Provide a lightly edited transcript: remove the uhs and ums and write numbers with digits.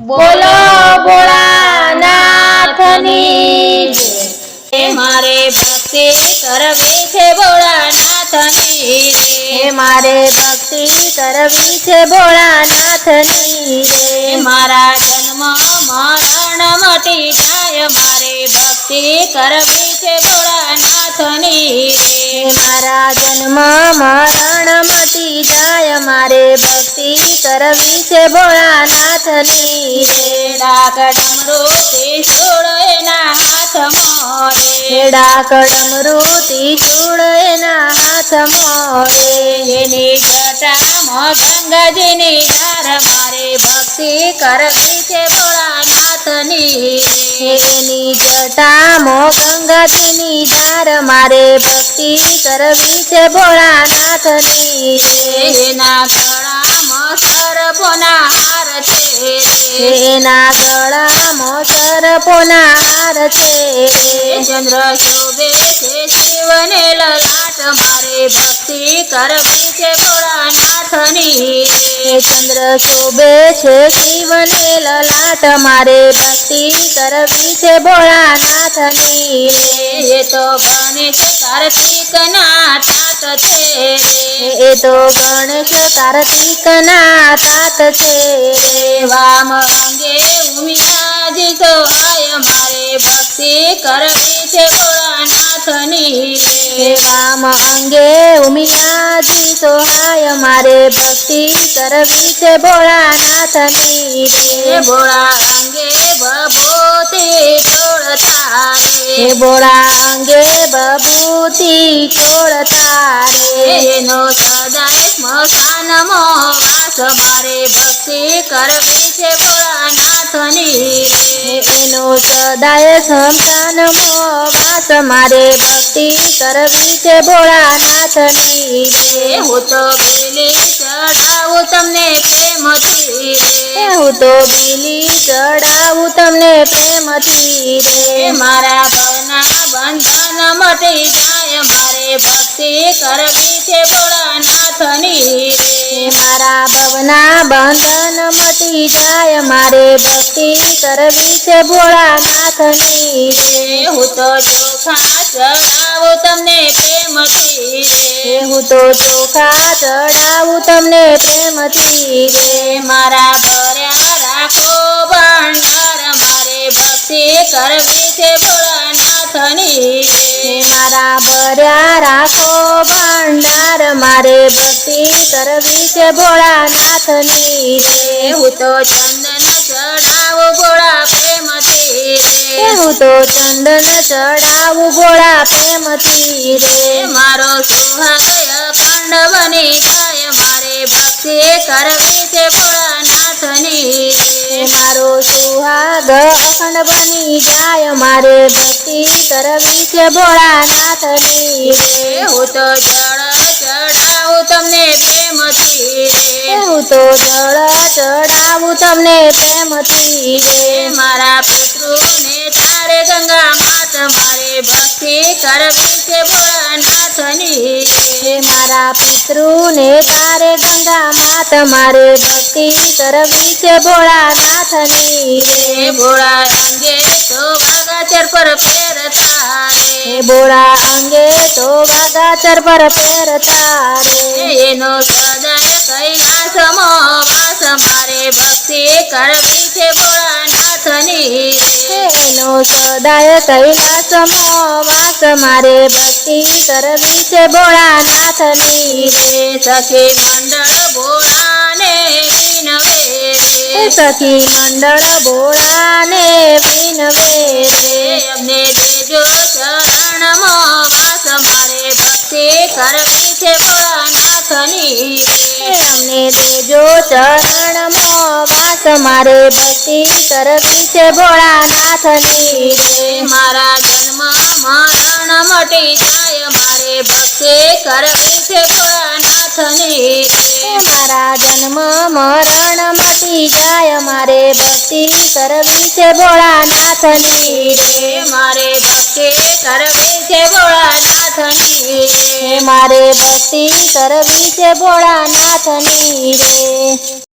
બોલો ભોળાનાથની જય। મારે ભક્તિ કરવી છે ભોળાનાથની રે, મારે ભક્તિ કરવી છે ભોળાનાથની રે। મારા જન્મ મરણ મટી જાય, મારે ભક્તિ કરવી છે ભોળાનાથની રે। મારા જન્મ મરણ મટી જાય, મારે ભક્તિ કરવી છે ભોળાનાથની રે। ડાક ડમરૂ ત્રિશૂળ એના હાથમાં રે, ડાક ડમરૂ ત્રિશૂળ એના હાથમાં રે। એની જટામાં ગંગાજીની ધાર, મારે ભક્તિ કરવી છે ભોળાનાથની રે। એની જટામાં ગંગાજીની ધાર, મારે ભક્તિ કરવી છે ભોળાનાથની રે। એના ગળામાં સર્પોના હાર છે રે, એના ગળામાં સર્પોના હાર છે રે। ચંદ્ર શોભે છે શિવને લલાટ, મારે ભક્તિ કરવી છે ભોળાનાથની રે। ચંદ્ર શોભે છે શિવને લલાટ, મારે ભક્તિ કરવી છે ભોળાનાથની રે। એ તો ગણેશ કાર્તિકના તાત છે રે, એ તો ગણેશ કાર્તિકના તાત છે રે। વામ અંગે ઉમિયાજી સહાય, મારે ભક્તિ કરવી છે ભોળાનાથની રે। વામ અંગે ઉમિયાજી સહાય, મારે ભક્તિ કરવી છે ભોળાનાથની રે। ભોળા અંગે ભભૂતિ ચોળતા રે, ભોળા અંગે ભભૂતિ ચોળતા રે। એનો સદાય સ્મશાનમાં વાસ, મારે ભક્તિ કરવી છે ભોળાનાથની રે। એનો સદાય સ્મશાનમાં વાસ, મારે ભક્તિ કરવી છે ભોળાનાથની રે। હું તો બીલી ચડાવું તમને પ્રેમથી રે, હું તો બીલી ચડાવું તમને પ્રેમથી રે। મારા ભવના બંધન મટી જાય, મારે ભક્તિ કરવી છે ભોળાનાથની રે। મારા ભવના બંધન મટી જાય, મારે ભક્તિ કરવી છે ભોળાનાથની રે। હું તો ચોખા ચડાવું તમને પ્રેમથી રે, હું તો ચોખા ચડાવું તમને પ્રેમથી રે। મારા ભર્યા રાખો ભંડાર, મારે ભક્તિ કરવી છે ભોળાનાથની રે। મારા ભર્યા રાખો ભંડાર, મારે ભક્તિ કરવી છે ભોળાનાથની રે। હું તો ચંદન ચડાવું ભોળા પ્રેમથી રે, હું તો ચંદન ચડાવું ભોળા પ્રેમથી રે। મારો સુહાગ અખંડ બની જાય, મારે ભક્તિ કરવી છે ભોળાનાથની રે। મારો સુહાગ અખંડ બની જાય, મારે ભક્તિ કરવી છે ભોળાનાથની રે। હું તો જળ ચડાવું તમને પ્રેમથી રે, હું તો જળ ચડાવું તમને પ્રેમથી રે। મારા પિતૃને તારે ગંગા માત, મારે ભક્તિ કરવી છે ભોળાનાથની રે। મારા પિતૃને તારે ગંગા માત, મારે ભક્તિ કરવી છે ભોળાનાથની રે। ભોળા અંગે તો વાગાચર પર પહેરતા રે, ભોળા અંગે તો વાગાચર પર પહેરતા રે। એનો સદાય કૈલાસમાં વાસ, મારે ભક્તિ કરવી છે ભોળાનાથની રે। એનો સદાય કૈલાસમાં વાસ, મારે ભક્તિ કરવી છે ભોળાનાથની રે। સખી મંડળ ભોળાને વિનવે રે, સખી મંડળ ભોળાને વિનવે રે। અમને દેજો ચરણમાં વાસ, મારે ભક્તિ કરવી છે ભોળાનાથની રે। અમને દેજો ચરણમાં વાસ, મારે ભક્તિ કરવી છે ભોળાનાથની રે। મારા જન્મ મરણ મટી જાય, મારે ભક્તિ કરવી છે ભોળાનાથની રે। મારા જન્મ મરણ મટી જાય, મારે ભક્તિ કરવી છે ભોળાનાથની રે। મારે ભક્તિ કરવી છે ભોળાનાથની રે, મારે ભક્તિ કરવી છે ભોળાનાથની રે।